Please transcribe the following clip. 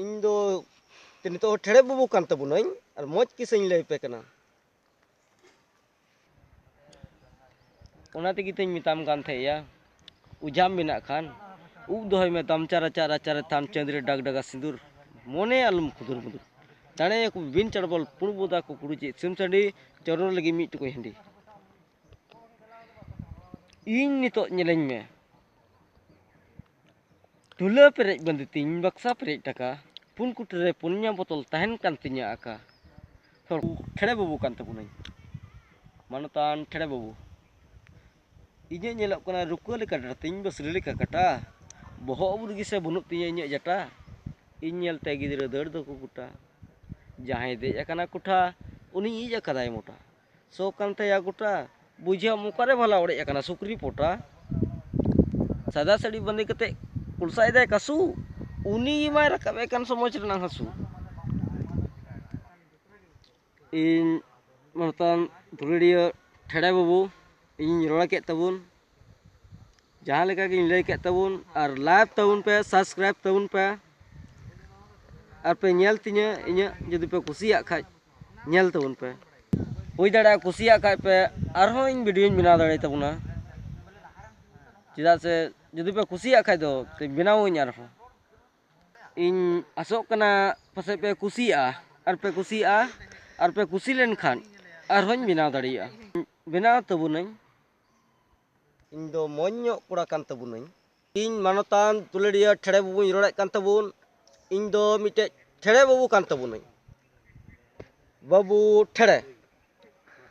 इन दो नितो ठेड़े बाबू कान तबुनाई और मौज किसኝ लय पे कना ओना तेगी तेñ मिताम कान थेया उजाम मेना खान उ दोहय में तम चारा चारा चारा थान चंद्रे डग डगा सिंदूर मोने आलम खुदुर मुदुर ताने को बिन चढ़बल पुणबोदा को कुड़ुची सिम चंडी चरोर लगी मिट को हंडी इन नितो ñeleñ में तुला पेरेज बंदी तीन बक्सा पेरेज टका पुन कुटरे पुन्या बोतल तहन कान तिnya आका थोर ठेड़े बाबू कान तबुनाई मानतान ठेड़े बाबू इजे ñelok kana ruko leka dating basri leka kata bohok burgi se bunuk tinya inya jata inyel te gidra dar do ko kuta jahay de akana kuta uni ija kadai mota so kan te ya kuta bujha mukare bhala ore akana sukri pota sada sadi bandi kate kulsai dai kasu uni mai rakabe kan somoj renang hasu in mantan tulidia ठेड़े बाबू इन रोड़ा के तबुन जहाँ लेका कि लय के तबुन और live तबुन पे subscribe तबुन पे और पे नेल तिnya इnya जदि पे कुसिया खाय नेल तबुन पे हुई दाड़ा कुसिया खाय पे आरो इन वीडियो बना दाड़े तबुना चेदा से जदि पे कुसिया खाय दो ते बनाओ इन आरो इन आसोक कना पसे पे कुसिया और पे कुसी लेन खान आरो इन बना दाड़िया बना तबुनाई इन दो मोन्यो कुड़ा कान तबुनाई इन मानतान तुलेडिया ठेड़े बाबू रोड़ा कान तबुन इन दो मिटे ठेड़े बाबू कान तबुनाई बाबू ठेड़े